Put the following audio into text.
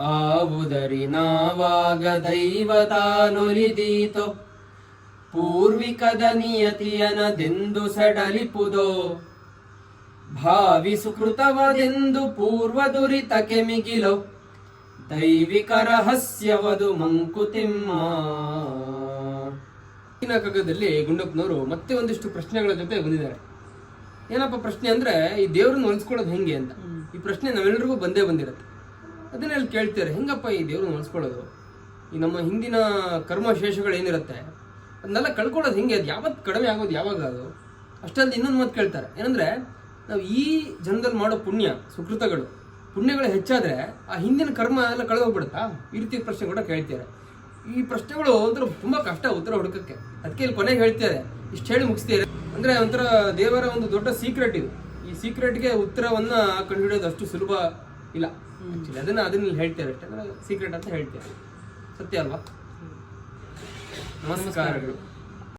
ಆವುದರಿ ನಾವಾಗ ದೈವತಾನುಲಿದೀತೋ ಪೂರ್ವಿಕದ ನಿಯತಿಯನದೆಂದು ಸಡಲಿಪುದೋ ಭಾವಿ ಸುಕೃತವದೆಂದು ಪೂರ್ವ ದುರಿತಕ್ಕೆ ಮಿಗಿಲೋ ದೈವಿಕ ರಹಸ್ಯವದು ಮಂಕುತಿಮ್ಮ. ಕಗ್ಗದಲ್ಲಿ ಗುಂಡಪ್ಪನವರು ಮತ್ತೆ ಒಂದಿಷ್ಟು ಪ್ರಶ್ನೆಗಳ ಜೊತೆ ಬಂದಿದ್ದಾರೆ. ಏನಪ್ಪ ಪ್ರಶ್ನೆ ಅಂದ್ರೆ, ಈ ದೇವ್ರನ್ನ ಹೊಲಿಸ್ಕೊಳ್ಳೋದು ಹೆಂಗೆ ಅಂತ. ಈ ಪ್ರಶ್ನೆ ನಾವೆಲ್ಲರಿಗೂ ಬಂದೇ ಬಂದಿರುತ್ತೆ. ಅದನ್ನೆಲ್ಲ ಕೇಳ್ತಾರೆ, ಹೆಂಗಪ್ಪ ಈ ದೇವ್ರನ್ನ ಹೊಲಿಸ್ಕೊಳ್ಳೋದು, ಈ ನಮ್ಮ ಹಿಂದಿನ ಕರ್ಮಶೇಷಗಳು ಏನಿರುತ್ತೆ ಅದನ್ನೆಲ್ಲ ಕಳ್ಕೊಳ್ಳೋದು ಹೆಂಗೆ, ಅದು ಯಾವತ್ತು ಕಡಿಮೆ ಆಗೋದು ಯಾವಾಗ ಅದು. ಅಷ್ಟಲ್ಲಿ ಇನ್ನೊಂದು ಮಾತು ಕೇಳ್ತಾರೆ, ಏನಂದ್ರೆ ನಾವು ಈ ಜನ್ಮದಲ್ಲಿ ಮಾಡೋ ಪುಣ್ಯ ಸುಕೃತಗಳು ಪುಣ್ಯಗಳು ಹೆಚ್ಚಾದ್ರೆ ಆ ಹಿಂದಿನ ಕರ್ಮ ಎಲ್ಲ ಕಳೆದೋಗ್ಬಿಡುತ್ತಾ, ಈ ರೀತಿ ಪ್ರಶ್ನೆ ಕೂಡ ಕೇಳ್ತಾರೆ. ಈ ಪ್ರಶ್ನೆಗಳು ಒಂಥರ ತುಂಬಾ ಕಷ್ಟ ಉತ್ತರ ಹುಡುಕಕ್ಕೆ. ಅದಕ್ಕೆ ಇಲ್ಲಿ ಕೊನೆಗೆ ಹೇಳ್ತಾರೆ, ಇಷ್ಟು ಹೇಳಿ ಮುಗಿಸ್ತೀರಿ ಅಂದ್ರೆ ಒಂಥರ ದೇವರ ಒಂದು ದೊಡ್ಡ ಸೀಕ್ರೆಟ್ ಇದು. ಈ ಸೀಕ್ರೆಟ್ಗೆ ಉತ್ತರವನ್ನ ಕಂಡುಹಿಡಿಯೋದು ಅಷ್ಟು ಸುಲಭ ಇಲ್ಲ. ಅದನ್ನ ಹೇಳ್ತಾರೆ ಅಷ್ಟೇ, ಸೀಕ್ರೆಟ್ ಅಂತ ಹೇಳ್ತಾರೆ. ಸತ್ಯ ಅಲ್ವಾ? ನಮಸ್ಕಾರಗಳು.